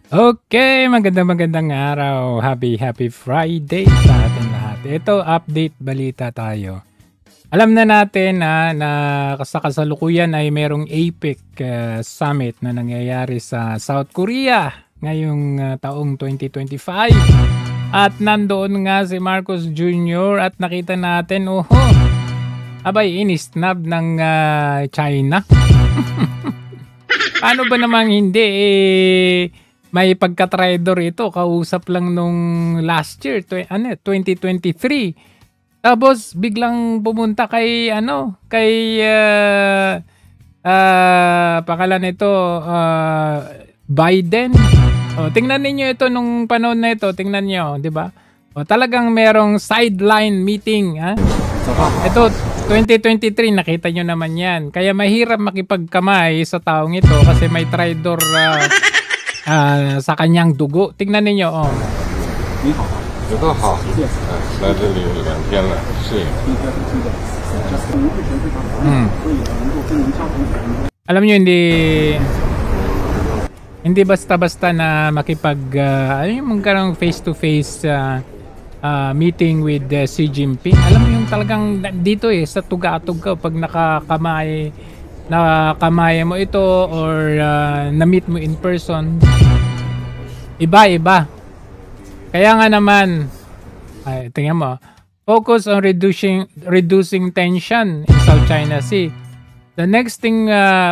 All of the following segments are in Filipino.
Okay, magandang araw. Happy Friday sa ating lahat. Ito, update balita tayo. Alam na natin na sa kasalukuyan ay merong APEC summit na nangyayari sa South Korea ngayong taong 2025. At nandoon nga si Marcos Jr. at nakita natin, abay, inisnab ng China. Paano ba namang hindi may pagka-traidor ito, kausap lang nung last year, 2023. Tapos biglang pumunta kay pangalan nito, Biden. Tingnan niyo ito nung panahon na ito, tingnan niyo, 'di ba? Talagang merong sideline meeting, ha? Ito 2023, nakita nyo naman 'yan. Kaya mahirap makipagkamay sa taong ito kasi may traidor sa kanyang dugo. Tingnan ninyo, 你好，有个好，来这里有2天了，适应。Alam nyo, hindi basta-basta na magkaroon face-to-face meeting with Xi Jinping. Alam mo yung talagang dito sa tuga-tuga pag nakamaya mo ito or na-meet mo in person, iba-iba. Kaya nga naman, tingnan mo, focus on reducing tension in South China Sea. The next thing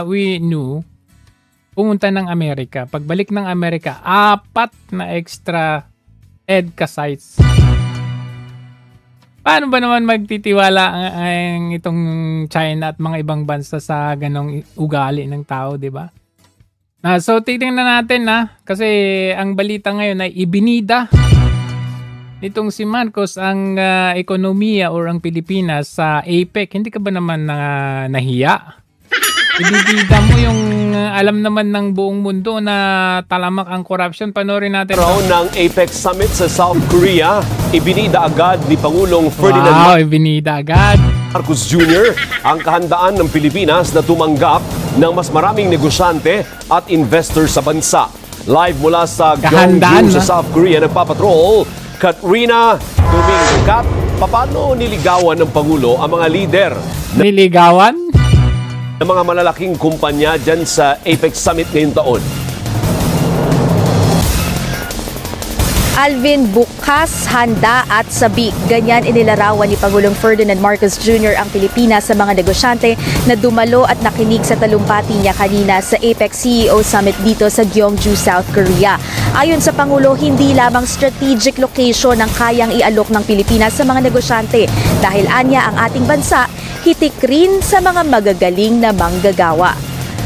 we knew, pumunta ng Amerika. Pagbalik ng Amerika, 4 na extra EDCA sites. Paano ba naman magtitiwala ang itong China at mga ibang bansa sa ganong ugali ng tao, di ba? So titingnan natin kasi ang balita ngayon ay ibinida nitong si Marcos ang ekonomiya or ang Pilipinas sa APEC. Hindi ka ba naman nahiya? Ibibida mo yung alam naman ng buong mundo na talamak ang corruption. Panoorin natin. Ng APEC Summit sa South Korea, ibinida agad ni Pangulong Ferdinand ibinida agad Marcos Jr. ang kahandaan ng Pilipinas na tumanggap ng mas maraming negosyante at investor sa bansa. Live mula sa Gyeongju sa South Korea, nagpapatrol Katrina Domingo. Kat, paano niligawan ng Pangulo ang mga lider ng mga malalaking kumpanya dyan sa APEC Summit ngayong taon? Alvin, bukas, handa at sabik. Ganyan inilarawan ni Pangulong Ferdinand Marcos Jr. ang Pilipinas sa mga negosyante na dumalo at nakinig sa talumpati niya kanina sa APEC CEO Summit dito sa Gyeongju, South Korea. Ayon sa Pangulo, hindi lamang strategic location ang kayang ialok ng Pilipinas sa mga negosyante dahil anya ang ating bansa hitik rin sa mga magagaling na manggagawa.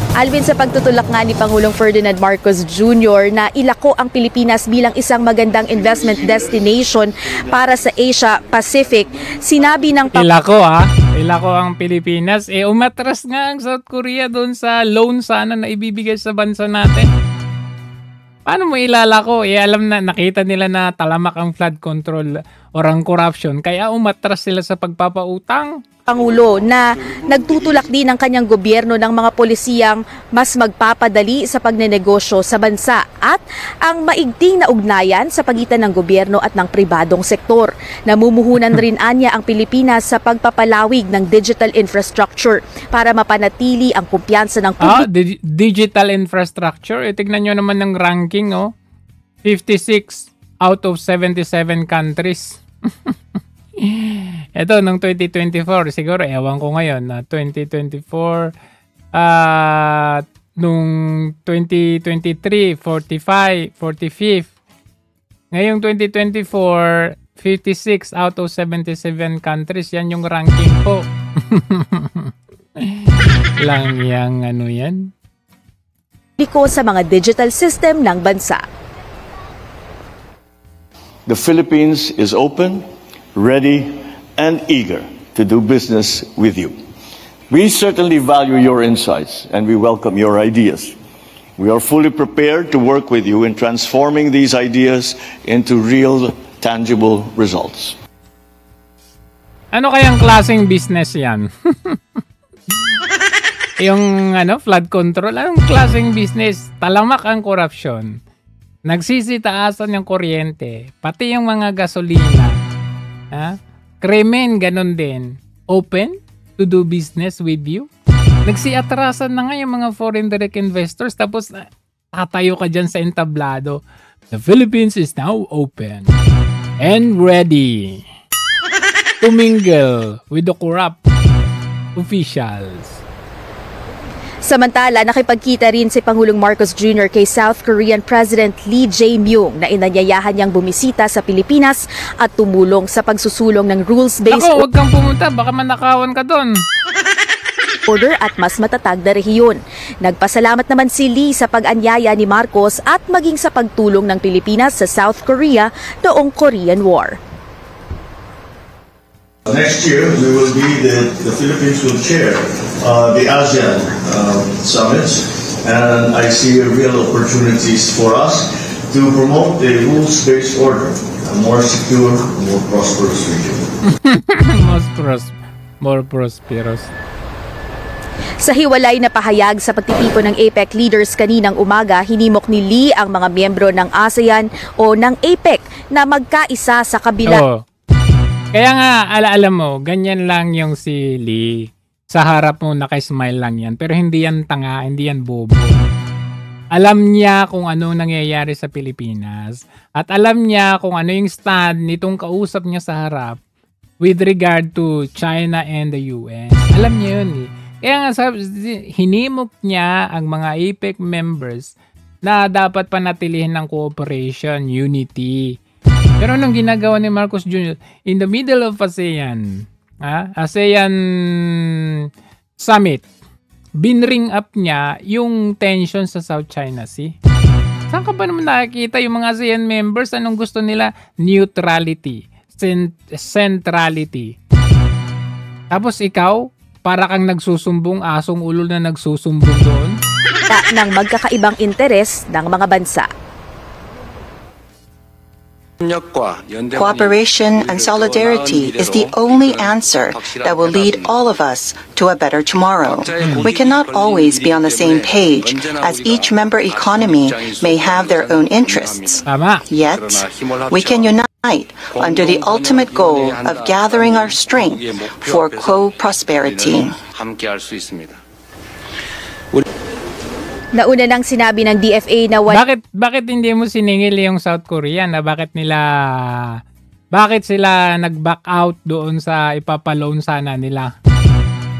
Alvin, sa pagtutulak nga ni Pangulong Ferdinand Marcos Jr. na ilako ang Pilipinas bilang isang magandang investment destination para sa Asia Pacific, sinabi ng ilako ang Pilipinas. Umatras nga ang South Korea doon sa loan sana na ibibigay sa bansa natin. Paano mo ilalako? Alam na, nakita nila na talamak ang flood control or ang corruption, kaya umatras sila sa pagpapautang. Pangulo na nagtutulak din ng kanyang gobyerno ng mga polisiyang mas magpapadali sa pagnenegosyo sa bansa at ang maigting na ugnayan sa pagitan ng gobyerno at ng pribadong sektor. Namumuhunan rin anya ang Pilipinas sa pagpapalawig ng digital infrastructure para mapanatili ang kumpiyansa ng publiko. Digital infrastructure, tignan nyo naman ng ranking, 56 out of 77 countries. Ito, nung 2024, siguro, ewan ko ngayon, na 2024, nung 2023, 45th. Ngayong 2024, 56 out of 77 countries, yan yung ranking po. Lang yang yan? Sa mga digital system ng bansa. The Philippines is open, ready, and eager to do business with you. We certainly value your insights and we welcome your ideas. We are fully prepared to work with you in transforming these ideas into real, tangible results. Ano kayang klaseng business yan? Yung flood control, anong klaseng business? Talamak ang corruption. nagsisitaasan yung kuryente, pati yung mga gasolina, krimen, ganun din, open to do business with you. Nagsiatrasan na nga yung mga foreign direct investors, tapos tatayo ka dyan sa entablado. The Philippines is now open and ready to mingle with the corrupt officials. Samantala, nakipagkita rin si Pangulong Marcos Jr. kay South Korean President Lee Jae-myung na inanyayahan niyang bumisita sa Pilipinas at tumulong sa pagsusulong ng rules-based Huwag kang pumunta, baka manakawan ka doon. order at mas matatag na rehiyon. Nagpasalamat naman si Lee sa pag-anyaya ni Marcos at maging sa pagtulong ng Pilipinas sa South Korea noong Korean War. Next year, we will be the Philippines will chair the ASEAN summits, and I see real opportunities for us to promote a rules-based order, a more secure, more prosperous region. More prosperous. Sa hiwalay na pahayag sa pagtitipon ng APEC leaders kaninang umaga, hinimok ni Lee ang mga miyembro ng ASEAN o ng APEC na magkaisa sa kabila. Kaya nga, alam mo, ganyan lang yung si Lee. Sa harap mo, naka-smile lang yan. Pero hindi yan tanga, hindi yan bobo. Alam niya kung ano nangyayari sa Pilipinas. At alam niya kung ano yung stand nitong kausap niya sa harap with regard to China and the US. Alam niya yun eh. Kaya nga, hinimok niya ang mga APEC members na dapat panatilihin ng cooperation, unity. Pero anong ginagawa ni Marcos Jr. in the middle of ASEAN summit, binring up niya yung tension sa South China Sea. Saan ka ba naman nakikita yung mga ASEAN members? Anong gusto nila? Neutrality, centrality. Tapos ikaw, para kang nagsusumbong, asong ulo na nagsusumbong doon. Ng magkakaibang interes ng mga bansa. Cooperation and solidarity is the only answer that will lead all of us to a better tomorrow. We cannot always be on the same page, as each member economy may have their own interests. Yet, we can unite under the ultimate goal of gathering our strength for co-prosperity. Nauna nang sinabi ng DFA na bakit hindi mo siningil yung South Korea na bakit sila nag-back out doon sa ipapaloan sana nila?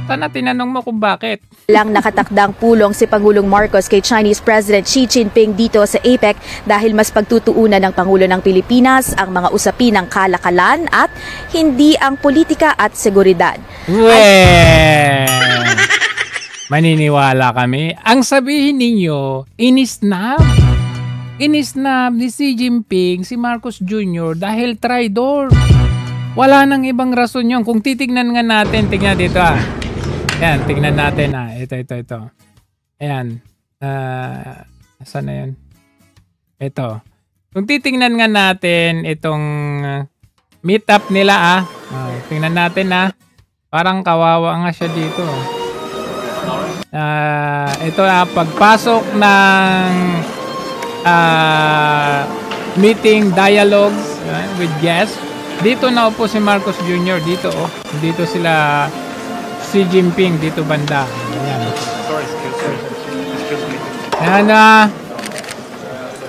Sana tinanong mo kung bakit. Lang nakatakdang pulong si Pangulong Marcos kay Chinese President Xi Jinping dito sa APEC dahil mas pagtutuunan ng Pangulo ng Pilipinas ang mga usapin ng kalakalan at hindi ang politika at seguridad. Maniniwala kami. Ang sabihin ninyo, inisnab ni Xi Jinping si Marcos Jr. dahil traidor. Wala nang ibang rason yun. Kung titignan nga natin, tignan dito Ayan, tignan natin Ito. Ayan. Saan na yun? Ito. Kung titignan nga natin itong meetup nila tignan natin parang kawawa nga siya dito. Ito pagpasok ng meeting dialogues with guests. Dito na upo si Marcos Jr. Dito dito sila Xi Jinping dito banda. Ayan. Ayan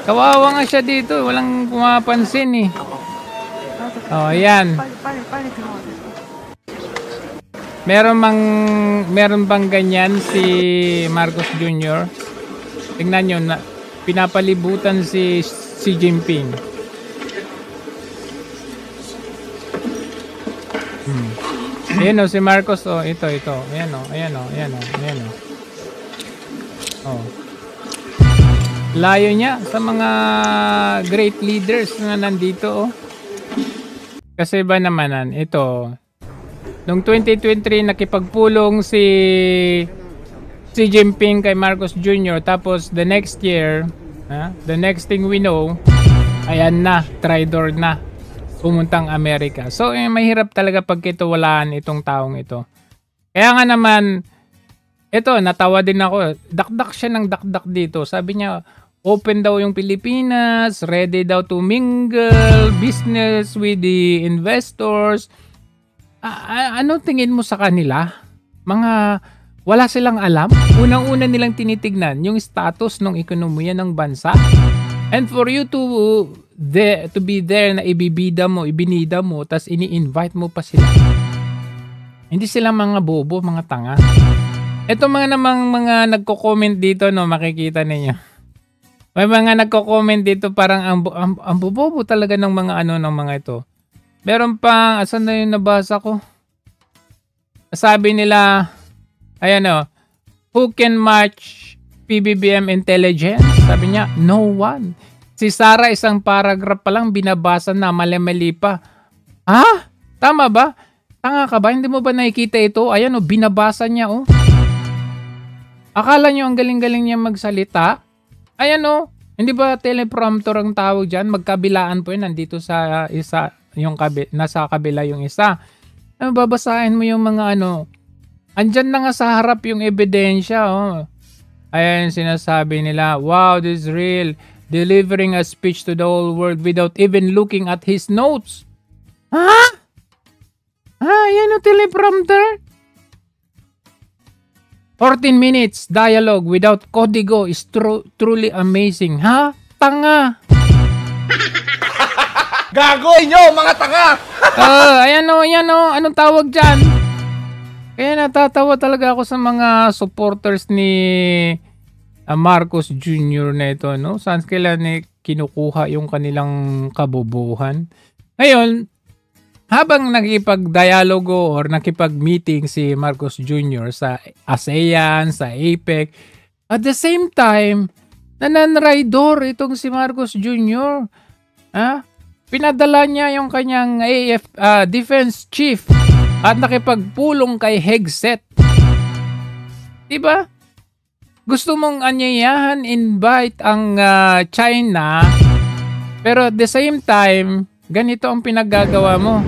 kawawa nga siya dito, walang pumapansin ayan. Meron bang ganyan si Marcos Jr.? Tingnan nyo na pinapalibutan si Xi Jinping. Ayan si Marcos ito. Ayan. Layo niya sa mga great leaders na nandito Kasi ba naman ito noong 2023 nakipagpulong si Xi Jinping kay Marcos Jr. Tapos the next year, the next thing we know, ayan na, traidor na, pumuntang Amerika. So mahirap talaga pagkitiwalaan itong taong ito. Kaya nga naman, ito, natawa din ako. Dakdak siya ng dakdak dito. Sabi niya, open daw yung Pilipinas, ready daw to mingle business with the investors. Ano tingin mo sa kanila? Mga wala silang alam? Unang-una nilang tinitignan yung status ng ekonomiya ng bansa. And for you to be there na ibinida mo, tas ini-invite mo pa sila. Hindi sila mga bobo, mga tanga. Ito mga nagko-comment dito, no, makikita ninyo. May mga nagko-comment dito parang ang bobo talaga ng mga ng mga ito. Meron pa, asan na yung nabasa ko? Sabi nila, ayan o, who can match PBBM intelligence? Sabi niya, no one. Si Sarah isang paragraph pa lang binabasa na, mali-mali pa. Ha? Tama ba? Tanga ka ba? Hindi mo ba nakikita ito? Ayan o, binabasa niya o. Akala nyo ang galing-galing niya magsalita? Ayan o, hindi ba teleprompter ang tawag dyan? Magkabilaan po yun, nandito sa isa, nasa kabila yung isa. Babasahin mo yung mga andyan na nga sa harap yung ebidensya o. Ayan, sinasabi nila, wow, this is real. Delivering a speech to the whole world without even looking at his notes. Ha? Yan yung teleprompter. 14 minutes dialogue without kodigo is truly amazing. Ha? Tanga. Gago inyo, mga tanga. Ayan o. Anong tawag dyan? Kaya natatawa talaga ako sa mga supporters ni Marcos Jr. na ito, no? Saan kailan kinukuha yung kanilang kabobohan? Ngayon, habang nakipag-dialogo or nakipag-meeting si Marcos Jr. sa ASEAN, sa APEC, at the same time, nananraidor itong si Marcos Jr. Pinadala niya yung kanyang defense chief at nakipagpulong kay Hegseth. Diba? Gusto mong anyayahan, invite ang China, pero at the same time, ganito ang pinaggagawa mo.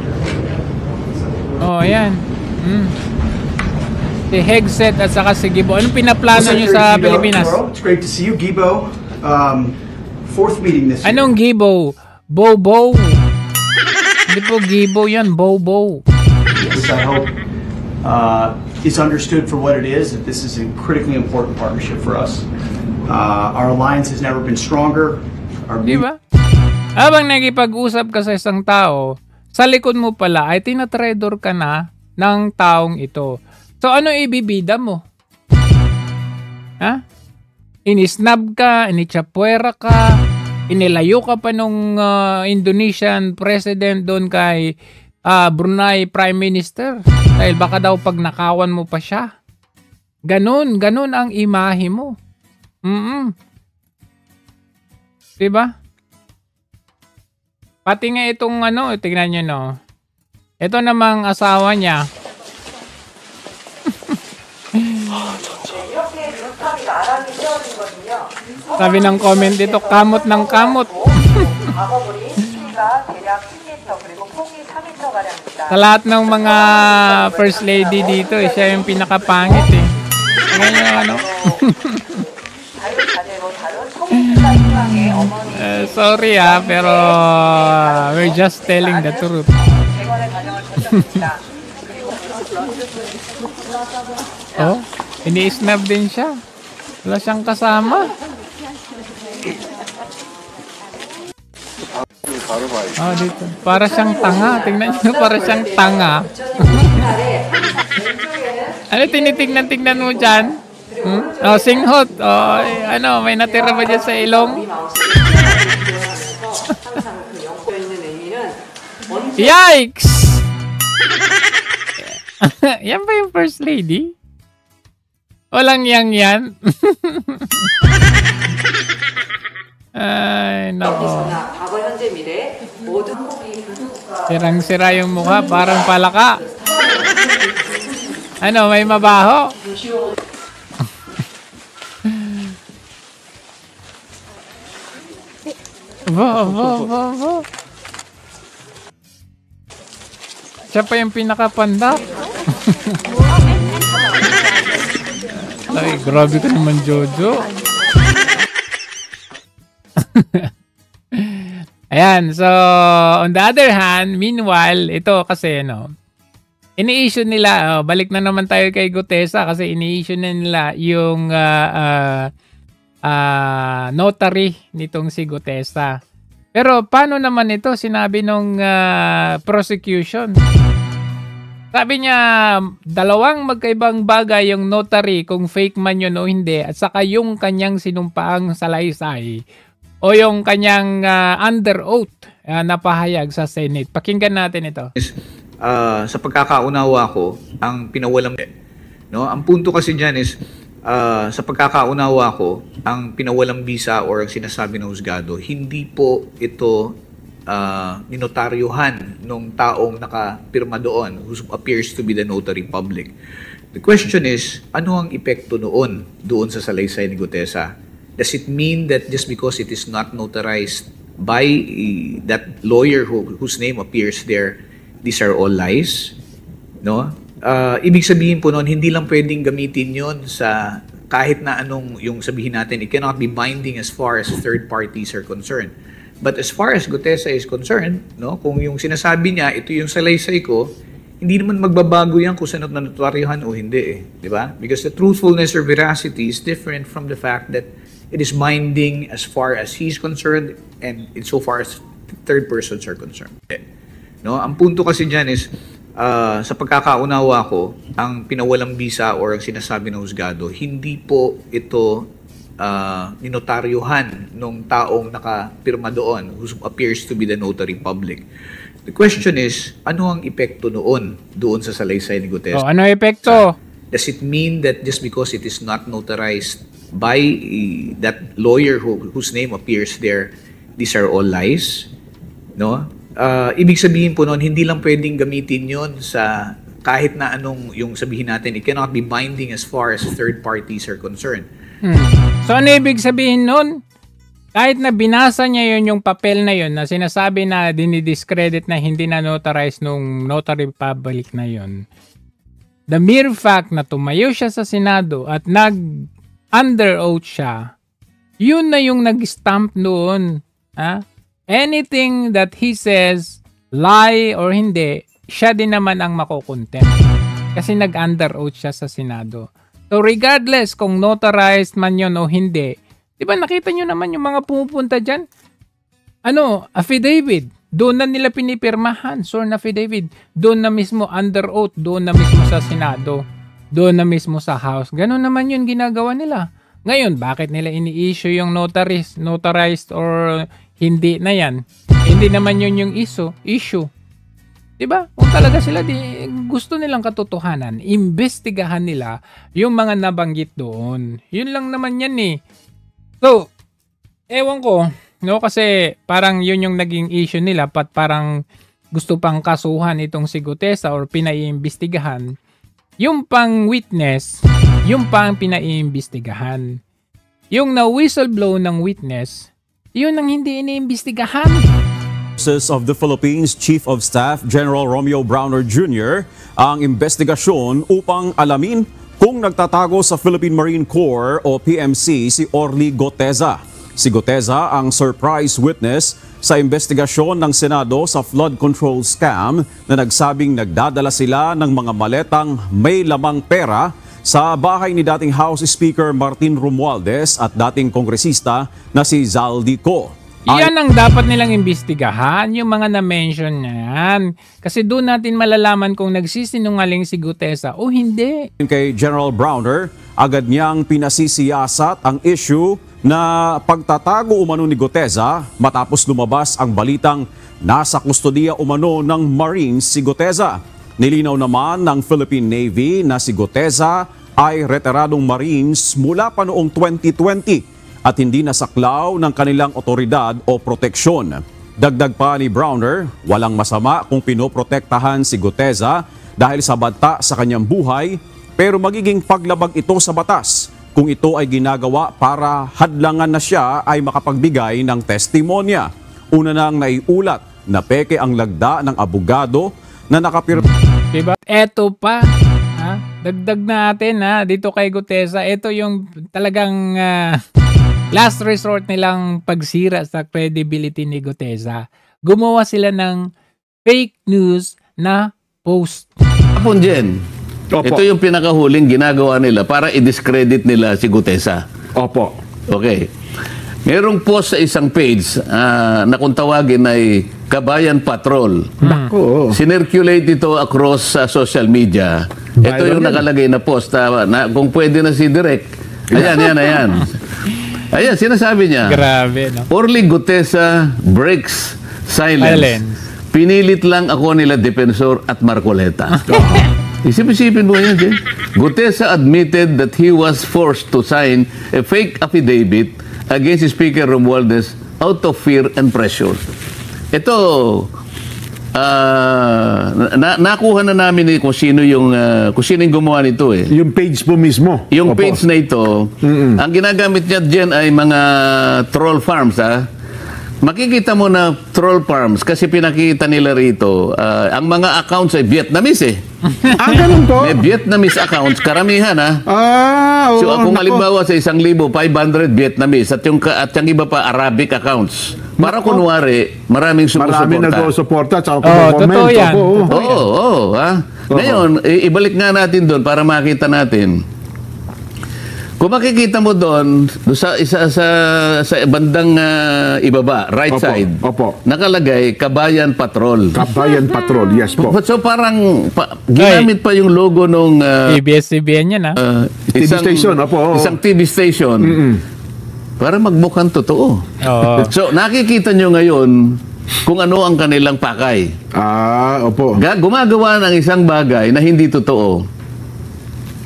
Oh, ayan. Si Hegseth at saka si Gibo. Anong pinaplano nyo sa Pilipinas? It's great to see you, Gibo. Fourth meeting this year. Anong Gibo? Bobo. Hindi po Gibo yan, Bobo. Yes, I hope it's understood for what it is, that this is a critically important partnership for us. Our alliance has never been stronger. Diba? Habang nagipag-usap ka sa isang tao, sa likod mo pala ay tinatrador ka na ng taong ito. So ano ibibida mo? Ha? Inisnab ka, inichapwera ka, inilayo ka pa nung Indonesian president doon kay Brunei Prime Minister. Dahil baka daw pag nakawan mo pa siya. Ganun ang imahe mo. Diba? Pati nga itong tingnan nyo no. Ito namang asawa niya. Sabi ng comment dito, kamot ng kamot. Sa lahat ng mga first lady dito, siya yung pinakapangit eh. Ganyan sorry pero we're just telling the truth. Oh, ini-snap din siya. Wala siyang kasama. Oh, dito. Para siyang tanga. Tingnan niyo, para siyang tanga. Ano tinitignan mo dyan? Oh, singhot. Oh, may natira ba dyan sa ilong? Yikes! Yan ba yung first lady? Walang yan. Ay, nako. Sirang-sira yung mukha, parang palaka. May mabaho? Bo. Siya pa yung pinakapandak. Ay, grabe ka naman, Jojo. Ayan, so on the other hand, meanwhile, ito kasi ini-issue nila, balik na naman tayo kay Gutesa kasi ini-issue na nila yung notary nitong si Gutesa. Pero paano naman ito? Sinabi nung prosecution. Sabi niya, dalawang magkaibang bagay yung notary kung fake man yun o hindi at saka yung kanyang sinumpaang salaysay o yung kanyang under oath na pahayag sa Senate. Pakinggan natin ito. Sa pagkakaunawa ko, ang pinawalang ang punto kasi diyan is sa pagkakaunawa ko, ang pinawalang bisa or ang sinasabi ng husgado, hindi po ito ninotaryuhan ng taong nakapirma doon who appears to be the notary public. The question is, ano ang epekto doon sa salaysay ni Gutesa? Does it mean that just because it is not notarized by that lawyer whose name appears there, these are all lies? No? Ibig sabihin po noon, hindi lang pwedeng gamitin yon sa kahit na anong yung sabihin natin. It cannot be binding as far as third parties are concerned. But as far as Gutesa is concerned, kung yung sinasabi niya, ito yung salaysay ko, hindi naman magbabago yan kung saan notaryuhan o hindi. Di ba? Because the truthfulness or veracity is different from the fact that it is binding as far as he's concerned and insofar as third persons are concerned. Ang punto kasi dyan is, sa pagkakaunawa ko, ang pinawalang bisa or ang sinasabi ng husgado, hindi po ito ninotaryuhan ng taong nakapirma doon who appears to be the notary public. The question is, ano ang epekto doon sa salaysay ni Gutesa? Ano epekto? Does it mean that just because it is not notarized by that lawyer whose name appears there, these are all lies? No? Ibig sabihin po noon, hindi lang pwedeng gamitin yon sa kahit na anong yung sabihin natin. It cannot be binding as far as third parties are concerned. So ano ibig sabihin noon? Kahit na binasa niya yon yung papel na yon na sinasabi na dinidiscredit na hindi na notarized nung notary public na yon, the mere fact na tumayo siya sa Senado at under oath siya, yun na yung nag-stamp noon. Anything that he says, lie or hindi, siya din naman ang makukontempt. Kasi nag-under oath siya sa Senado. So regardless kung notarized man yun o hindi, di ba nakita nyo naman yung mga pumupunta dyan? Affidavit. Doon na nila pinipirmahan. Sworn affidavit. Doon na mismo under oath. Doon na mismo sa Senado. Doon na mismo sa House. Ganun naman yun ginagawa nila. Ngayon, bakit nila ini-issue yung notarized or hindi na yan? Hindi naman yun yung issue. Diba? Kung talaga sila gusto nilang katotohanan, imbestigahan nila yung mga nabanggit doon. Yun lang naman yan eh. So, ewan ko, kasi parang yun yung naging issue nila, parang gusto pang kasuhan itong si Gutesa or pinaiimbestigahan. Yung pang witness, yung pang pinaiimbestigahan. Yung na-whistleblow ng witness, yun ang hindi iniimbestigahan. Of the Philippines Chief of Staff General Romeo Browner Jr. ang investigasyon upang alamin kung nagtatago sa Philippine Marine Corps o PMC si Orly Goteza. Si Goteza ang surprise witness sa investigasyon ng Senado sa flood control scam na nagsabing nagdadala sila ng mga maletang may lamang pera sa bahay ni dating House Speaker Martin Romualdez at dating kongresista na si Zaldi Co. Yan ang dapat nilang imbestigahan, yung mga na-mention niyan. Kasi doon natin malalaman kung nagsisinungaling si Gutesa o hindi. Kay General Browner, agad niyang pinasisiyasat ang issue na pagtatago umano ni Gutesa matapos lumabas ang balitang nasa kustodiya umano ng Marines si Gutesa. Nilinaw naman ng Philippine Navy na si Gutesa ay retiradong Marines mula pa noong 2020. At hindi nasaklaw ng kanilang otoridad o proteksyon. Dagdag pa ni Browner, walang masama kung pinoprotektahan si Gutesa dahil sa banta sa kanyang buhay, pero magiging paglabag ito sa batas kung ito ay ginagawa para hadlangan na siya ay makapagbigay ng testimonya. Una nang naiulat na peke ang lagda ng abogado na nakapirma. Diba? Eto pa, dagdag natin dito kay Gutesa, ito yung talagang last resort nilang pagsira sa credibility ni Gutesa, gumawa sila ng fake news na post. Kapon Jen, ito yung pinakahuling ginagawa nila para i-discredit nila si Gutesa. Opo. Okay. Merong post sa isang page na kung tawagin ay Kabayan Patrol. Sinirculate ito across social media. Ito yung nakalagay na post. Na, kung pwede na si Direk. Ayan. Ayan, sinasabi niya. Grabe, no? Orly Gutesa breaks silence. Pinilit lang ako nila Defensor at Marcoleta. Isip-isipin mo yan, Jen. Gutesa admitted that he was forced to sign a fake affidavit against Speaker Romualdez out of fear and pressure. Ito, nakuha na namin kung sino yung gumawa nito eh. Yung page po mismo. Yung page na ito, ang ginagamit niya dyan ay mga troll farms, Makikita mo na troll farms kasi pinakita nila rito, ang mga accounts ay Vietnamese eh. Ganun po? May Vietnamese accounts, karamihan So kung halimbawa sa 1,500 Vietnamese at yung iba pa Arabic accounts. Para kunwari, maraming sumusuporta. Maraming nag-suporta at totoo yan. Ngayon, ibalik nga natin doon para makita natin. Kung makikita mo doon sa bandang ibaba, right side, nakalagay Kabayan Patrol. Kabayan Patrol, yes po. So parang ginamit pa yung logo nung ABS-CBN yan, TV station, isang TV station. Para magmukhang totoo. So nakikita nyo ngayon kung ano ang kanilang pakay. Gumagawa ng isang bagay na hindi totoo.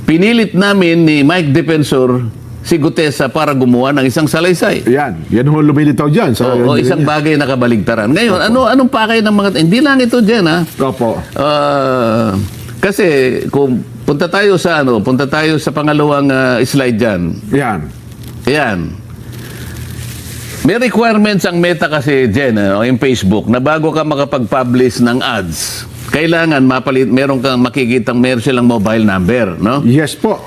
Pinilit namin ni Mike Defensor si Gutesa para gumawa ng isang salaysay. Yan ho lumilitaw dyan. Isang bagay na kabaligtaran. Ngayon, anong pakay ng mga... Hindi lang ito dyan, kasi kung punta tayo sa pangalawang slide dyan. Yan. May requirements ang Meta kasi dyan, yung Facebook, na bago ka makapag-publish ng ads, kailangan meron kang makikitang meron silang mobile number, no? Yes po.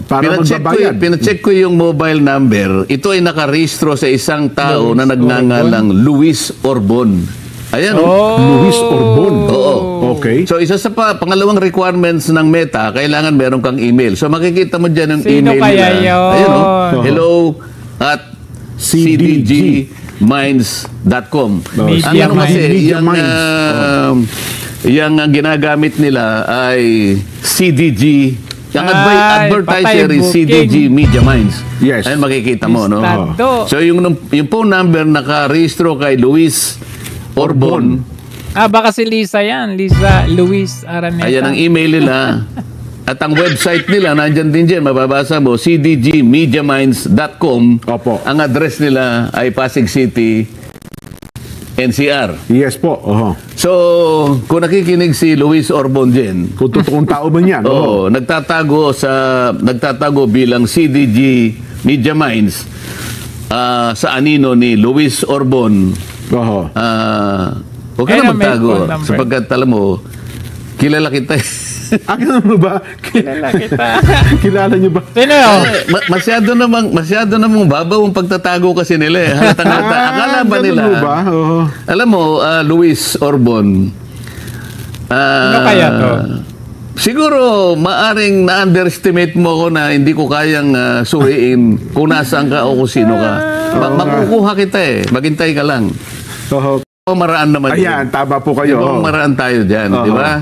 Para magbabayad. Pinacheck ko yung mobile number. Ito ay nakarehistro sa isang tao na nagngangalang Luis Orbon. Ayan. Luis Orbon. Okay. So isa sa pangalawang requirements ng Meta, kailangan meron kang email. So makikita mo dyan ang email nila. Ayan, hello at cdgminds.com. Ano kasi yung ginagamit nila ay CDG. Yung advertiser is CDG Media Minds. Yes. Ayun makikita mo, no? So yung phone number nakarehistro kay Luis Orbon. Baka si Lisa yan. Lisa Luis Araneta. Ayan ang email nila. At ang website nila, nandyan din dyan, mababasa mo, cdgmediaminds.com. Ang address nila ay Pasig City, NCR. Yes po. So, kung nakikinig si Luis Orbon dyan, kung totoong tao ba niyan? Nagtatago bilang CDG Media Minds sa anino ni Luis Orbon. Huwag ka na magtago sapagkat alam mo, kilala kita. Kilala mo ba? Kilala kita. Kilala niyo ba? Sino yun? Masyado namang babaw ang pagtatago kasi nila. Halatang-halata. Akala ba nila? Alam mo, Luis Orbon. Ano kaya to? Siguro, maaring na-underestimate mo ako na hindi ko kayang suriin kung nasaan ka o kung sino ka. Makukuha kita Maghintay ka lang. Maraan naman. Ayan, tama po kayo. Maraan tayo dyan, di ba?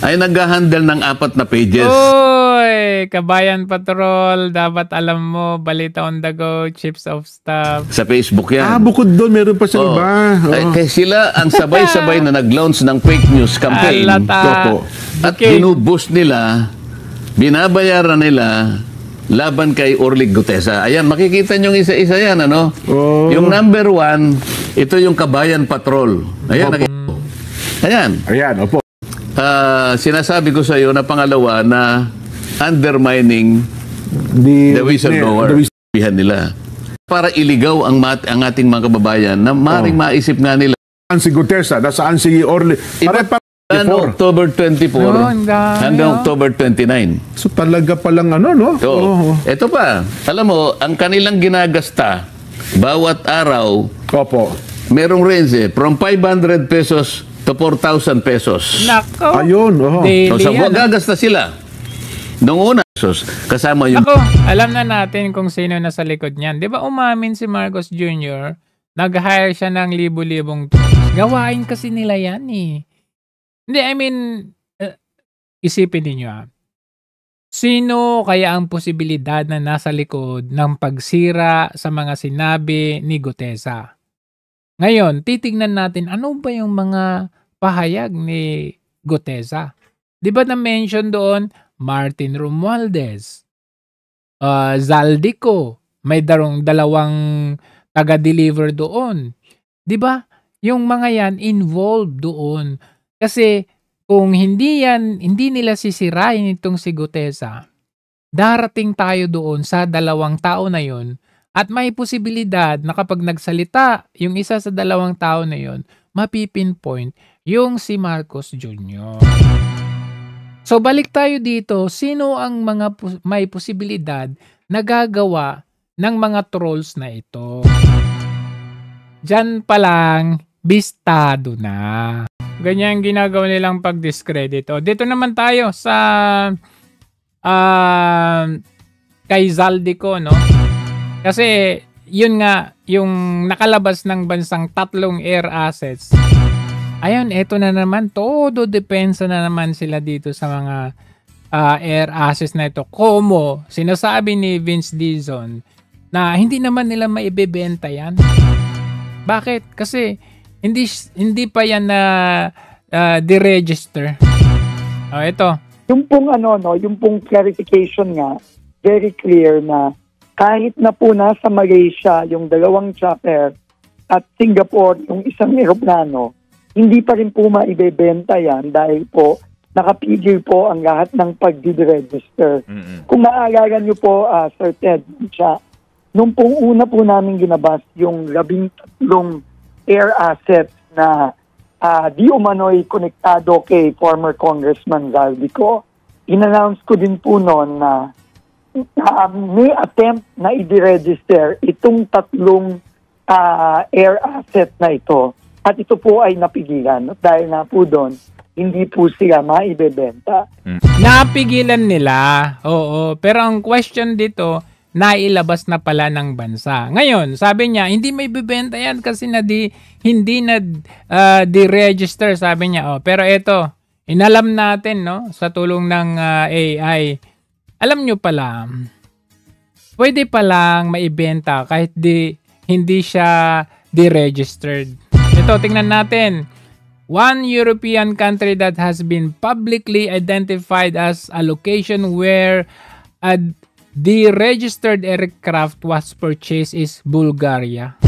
Ay nag-handle ng 4 na pages. Oy, Kabayan Patrol, dapat alam mo, Balita on the Go, Chips of Staff. Sa Facebook yan. Bukod doon, meron pa sa iba. Kaya sila ang sabay-sabay na nag-launch ng fake news campaign. At binuboost nila, binabayaran nila, laban kay Orly Gutesa. Ayan, makikita nyo isa-isa yan, Yung number 1, ito yung Kabayan Patrol. Ayan, Ayan, opo. Sinasabi ko sa iyo na pangalawa na undermining the whistleblower nila para iligaw ang ating mga kababayan na maaaring maisip nga nila si Gutesa, nasaan si Orly. October 24 hanggang October 29. So talaga palang no? So, ito pa. Alam mo, ang kanilang ginagasta bawat araw, merong range from 500 pesos to 4,000 pesos. Nako. Ayun. So, sa buwan gagasta sila. Noong una, kasama yung... Ako, alam na natin kung sino nasa likod niyan. Di ba umamin si Marcos Jr., nag-hire siya ng libo-libong tools. Gawain kasi nila yan eh. Hindi, I mean, isipin niyo sino kaya ang posibilidad na nasa likod ng pagsira sa mga sinabi ni Gutesa? Ngayon, titignan natin ano ba yung mga pahayag ni Gutesa. Di ba na-mention doon, Martin Romualdez, Zaldico, may dalawang taga-deliver doon. Di ba? Yung mga yan involved doon. Kasi kung hindi nila sisirain itong si Gutesa, darating tayo doon sa dalawang tao na yon at may posibilidad na kapag nagsalita yung isa sa dalawang tao na yon, mapipinpoint yung si Marcos Jr. So balik tayo dito, sino ang mga may posibilidad na gagawa ng mga trolls na ito? Diyan pa lang, bistado na. Ganyan ginagawa nilang pag-discredit. Dito naman tayo sa kay Zaldico, no? Kasi yun nga, yung nakalabas ng bansang 3 air assets. Ayun, eto na naman, todo depensa na naman sila dito sa mga air assets na ito. Como sinasabi ni Vince Dizon na hindi naman nila maibebenta yan. Bakit? Kasi hindi pa yan na deregister. Ito. Yung pong yung pong clarification nga, very clear na kahit na po nasa Malaysia yung 2 chopper at Singapore yung isang eroplano, hindi pa rin po maibebenta yan dahil po nakapigil po ang lahat ng pag-deregister. Kung maaalala nyo po, Sir Ted, nung pong una po namin ginabas yung 13 air assets na di umano'y konektado kay former Congressman Zaldico. In-announce ko din po noon na may attempt na i-register itong 3 air asset na ito. At ito po ay napigilan. Dahil na po doon, hindi po sila maibebenta. Napigilan nila. Oo. Pero ang question dito, nailabas na pala ng bansa. Ngayon, sabi niya, hindi may bibenta yan kasi hindi na deregister, sabi niya. Pero ito, inalam natin, no, sa tulong ng AI. Alam nyo pala, pwede palang maibenta kahit hindi siya deregistered. Ito, tingnan natin. One European country that has been publicly identified as a location where the registered aircraft was purchased is Bulgaria.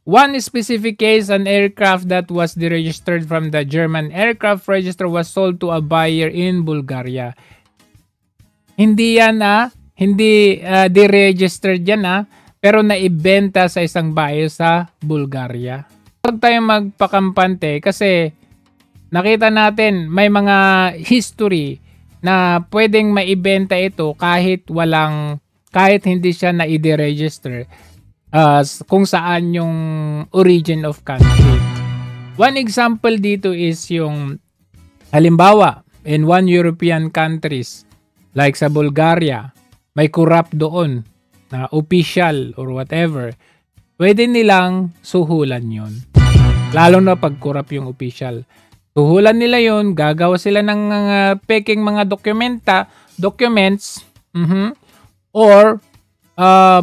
One specific case, an aircraft that was deregistered from the German aircraft register was sold to a buyer in Bulgaria. Hindi yan hindi deregistered yan pero naibenta sa isang buyer sa Bulgaria. Huwag tayong magpakampante kasi nakita natin may mga history na pwedeng maibenta ito kahit hindi siya na i-deregister kung saan yung origin of country. One example dito is yung halimbawa in one European countries like sa Bulgaria, may corrupt doon na official or whatever. Pwede nilang suhulan yon. Lalo na pag corrupt yung official. Suhulan nila yon, gagawa sila ng peking mga documents, or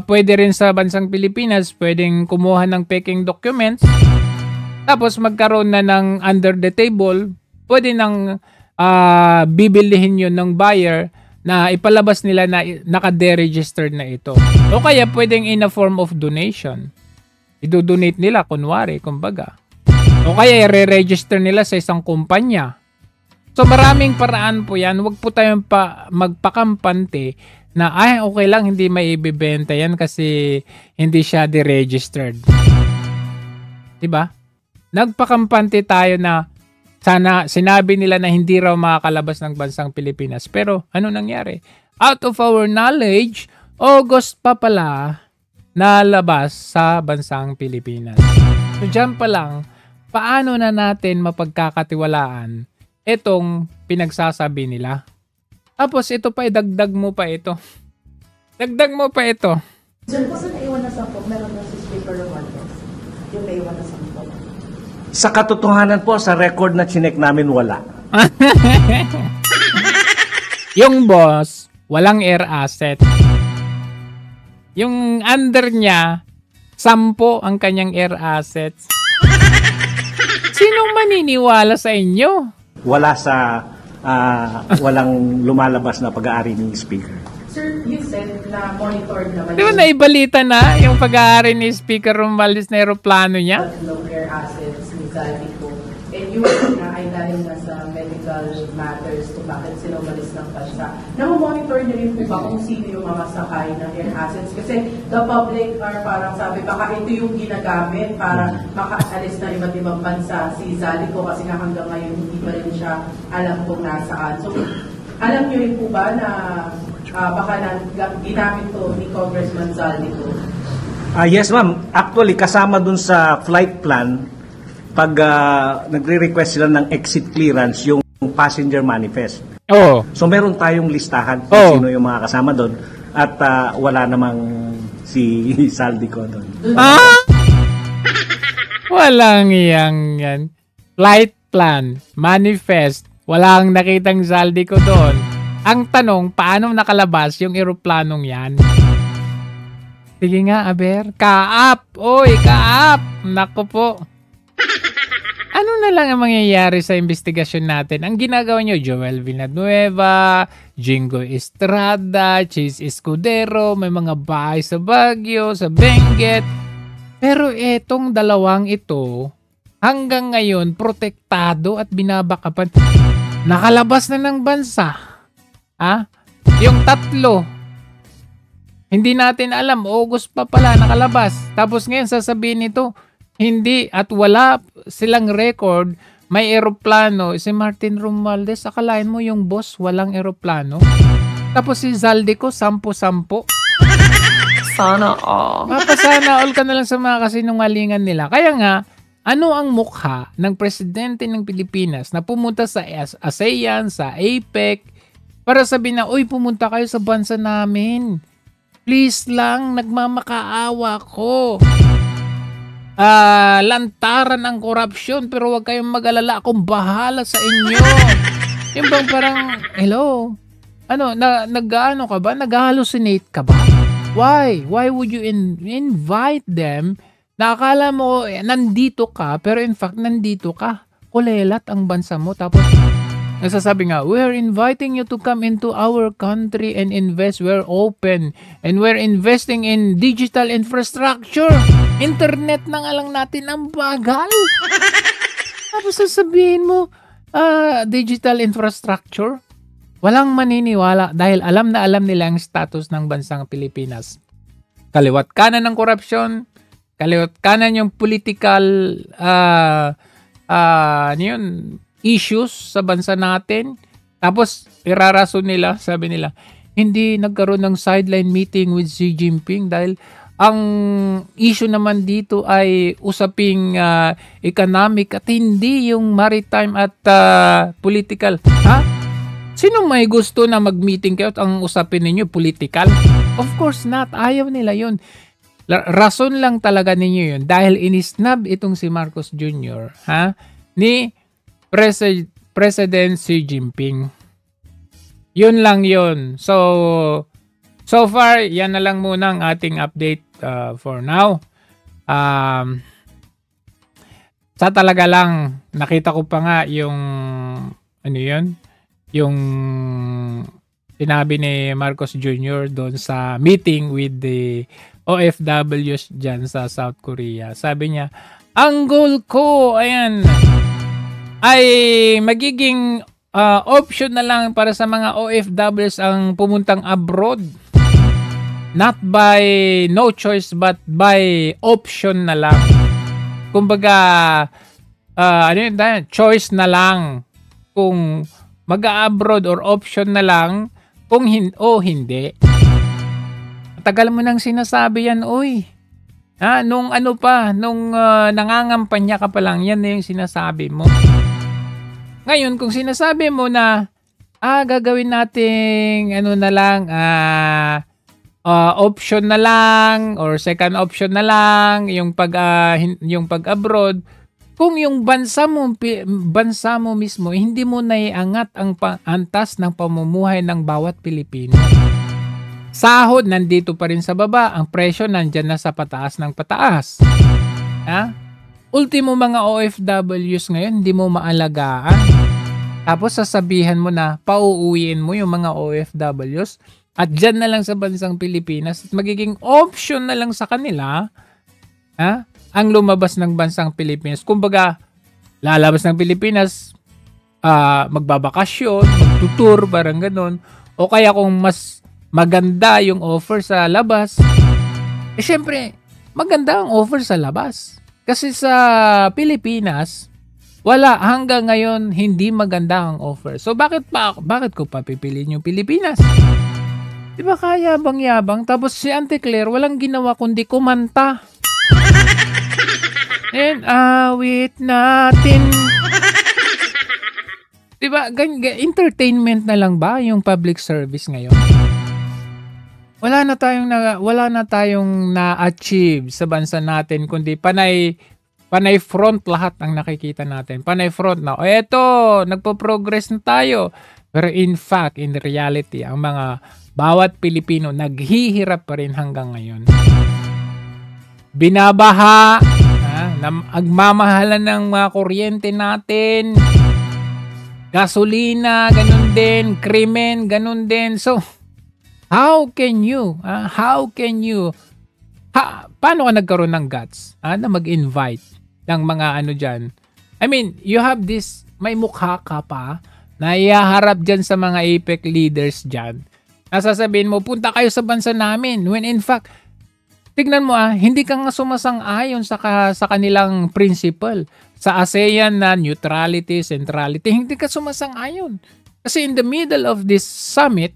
pwede rin sa bansang Pilipinas, pwedeng kumuha ng peking documents, tapos magkaroon na ng under the table, pwede nang bibilihin yun ng buyer na ipalabas nila na naka-deregistered na ito. O kaya pwedeng in a form of donation. I-donate nila, kunwari, kumbaga. O kaya i-re-register nila sa isang kumpanya. So maraming paraan po yan. Huwag po tayong magpakampante na okay lang, hindi may ibibenta yan kasi hindi siya deregistered. Diba? nagpakampante tayo na sana sinabi nila na hindi raw makakalabas ng bansang Pilipinas. Pero ano nangyari? Out of our knowledge, August pa pala nalabas sa bansang Pilipinas. So dyan pa lang, paano na natin mapagkakatiwalaan itong pinagsasabi nila? Tapos ito pa, dagdag mo pa ito. Dagdag mo pa ito. Diyan po sa naiwan na sampok, meron na si Speaker Romualdez. Yung naiwan na sampok. Sa katotohanan po, sa record na chinek namin, wala. Yung boss, walang air asset. Yung under niya, 10 ang kanyang air assets. Sinong maniniwala sa inyo? Wala sa walang lumalabas na pag-aari ng speaker. Sir, you said na monitored naman. Di ba naibalita na yung pag-aari ni Speaker Romualdez na aeroplano niya? Low air assets ni Zaldico. And yun na ay dahil na sa medical matters kung bakit sila umalis ng bansa. Namomonitor niyo rin po ba kung sino yung mga sakay ng air assets? Kasi the public are parang sabi, baka ito yung ginagamit para makaalis na iba't ibang bansa si Zaldico kasi nga hanggang ngayon hindi pa rin siya alam kung nasaan. So, alam niyo rin po ba na baka ginamit to ni Congressman Zaldico? Yes ma'am, actually kasama dun sa flight plan pag nagre-request sila ng exit clearance yung passenger manifest. Oh. So meron tayong listahan kung sino yung mga kasama doon at wala namang si Zaldico doon. Walang yan. Flight plan, manifest, walang nakitang Zaldico doon. Ang tanong, paano nakalabas yung eroplanong yan? Sige nga, Aber. Kaap! Oy, kaap! Naku po. Ano na lang ang mangyayari sa investigasyon natin? Ang ginagawa nyo, Joel Villanueva, Jingo Estrada, Chis Escudero, may mga bahay sa Baguio, sa Benguet. Pero etong dalawang ito, hanggang ngayon, protektado at binabakapan. Nakalabas na ng bansa. Yung 3, hindi natin alam, August pa pala nakalabas. Tapos ngayon sasabihin nito, hindi at wala silang record, may eroplano. Si Martin Romualdez, akalain mo yung boss walang eroplano? Tapos si Zaldico, 10. Sana all. Mapasana all ka na lang sa mga kasinungalingan nila. Kaya nga, ano ang mukha ng presidente ng Pilipinas na pumunta sa ASEAN, sa APEC, para sabihin na, uy, pumunta kayo sa bansa namin. Please lang, nagmamakaawa ko. Lantaran ang korupsyon, pero huwag kayong mag-alala, akong bahala sa inyo. Yung bang parang, hello? Ano, nag-ano ka ba? Nag-hallucinate ka ba? Why? Why would you invite them na akala mo nandito ka, pero in fact, nandito ka. Kulelat ang bansa mo, tapos nasasabi nga, we're inviting you to come into our country and invest. We're open and we're investing in digital infrastructure. Internet na nga lang natin ang bagal. Tapos sasabihin mo, digital infrastructure? Walang maniniwala dahil alam na alam nila ang status ng bansang Pilipinas. Kaliwat kanan ng korupsyon, kaliwat kanan yung political issues sa bansa natin. Tapos, irarason nila, sabi nila, hindi nagkaroon ng sideline meeting with Xi Jinping dahil ang issue naman dito ay usaping economic at hindi yung maritime at political. Sino may gusto na mag-meeting kayo at ang usapin ninyo political? Of course not. Ayaw nila yun. Rason lang talaga ninyo yun dahil inisnab itong si Marcos Jr. Ni President Xi Jinping. Yun lang yun. So far, yan na lang muna ang ating update for now. Sa talaga lang, nakita ko pa nga yung yung sinabi ni Marcos Jr. doon sa meeting with the OFWs dyan sa South Korea. Sabi niya, ang goal ko, ayan, ay magiging option na lang para sa mga OFWs ang pumuntang abroad. Not by no choice but by option na lang. Kumbaga, choice na lang kung mag-abroad or option na lang kung hindi. Tagal mo nang sinasabi yan, uy. Nung nangangampanya ka pa lang, yan na yung sinasabi mo. Ngayon, kung sinasabi mo na, gagawin nating option na lang or second option na lang yung pag-abroad, kung yung bansa mo mismo hindi mo naiangat ang antas ng pamumuhay ng bawat Pilipino. Sahod nandito pa rin sa baba, ang presyo nandyan na sa pataas ng pataas. Ultimo mga OFWs ngayon hindi mo maalagaan. Tapos sasabihan mo na pauuwiin mo yung mga OFWs at dyan na lang sa bansang Pilipinas at magiging option na lang sa kanila ang lumabas ng bansang Pilipinas. Kumbaga, lalabas ng Pilipinas, magbabakasyon, magtutur, parang ganun. O kaya kung mas maganda yung offer sa labas, syempre, maganda ang offer sa labas. Kasi sa Pilipinas, hanggang ngayon, hindi maganda ang offer. So, bakit ko pa pipiliin yung Pilipinas? Diba kayabang-yabang? Tapos si Auntie Claire, walang ginawa kundi kumanta. And awit natin. Diba, entertainment na lang ba yung public service ngayon? Wala na tayong na-achieve sa bansa natin kundi panay front lahat ang nakikita natin. Panay front na. Eto, nagpo-progress na tayo. Pero in fact, in reality, ang mga bawat Pilipino naghihirap pa rin hanggang ngayon. Binabaha, agmamahalan ng mga kuryente natin, gasolina, ganun din, krimen, ganun din. So, how can you, paano ka nagkaroon ng guts na mag-invite ng mga dyan? I mean, you have this, may mukha ka pa na ihaharap dyan sa mga APEC leaders dyan. Nasasabihin mo, punta kayo sa bansa namin. When in fact, tignan mo hindi ka nga sumasang-ayon sa kanilang principle. Sa ASEAN na neutrality, centrality, hindi ka sumasang-ayon. Kasi in the middle of this summit,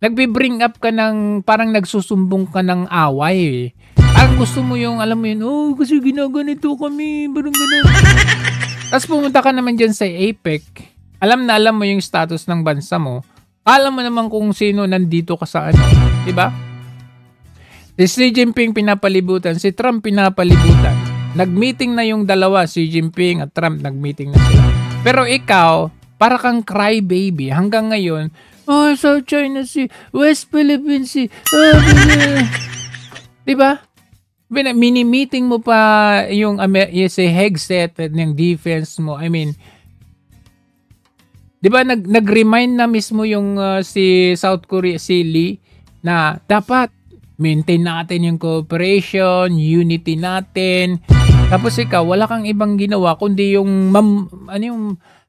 nagbe-bring up ka ng, parang nagsusumbong ka ng away. Ang gusto mo yung, alam mo yun, kasi ginaganito kami, parang ganun. Tapos pumunta ka naman dyan sa APEC, alam mo yung status ng bansa mo, alam mo naman kung sino nandito ka sa diba? Si Xi Jinping pinapalibutan, si Trump pinapalibutan. Nag-meeting na yung dalawa, Xi Jinping at Trump, nag-meeting na sila. Pero ikaw, para kang crybaby hanggang ngayon, South China Sea, West Philippines Sea, diba? Mini-meeting mo pa yung headset ng defense mo. I mean, diba nag-remind na mismo yung si South Korea, si Lee, na dapat maintain natin yung cooperation, unity natin. Tapos ikaw, wala kang ibang ginawa kundi yung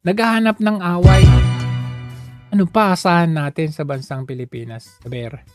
naghahanap ng away. Ano pa asahan natin sa bansang Pilipinas? Saber.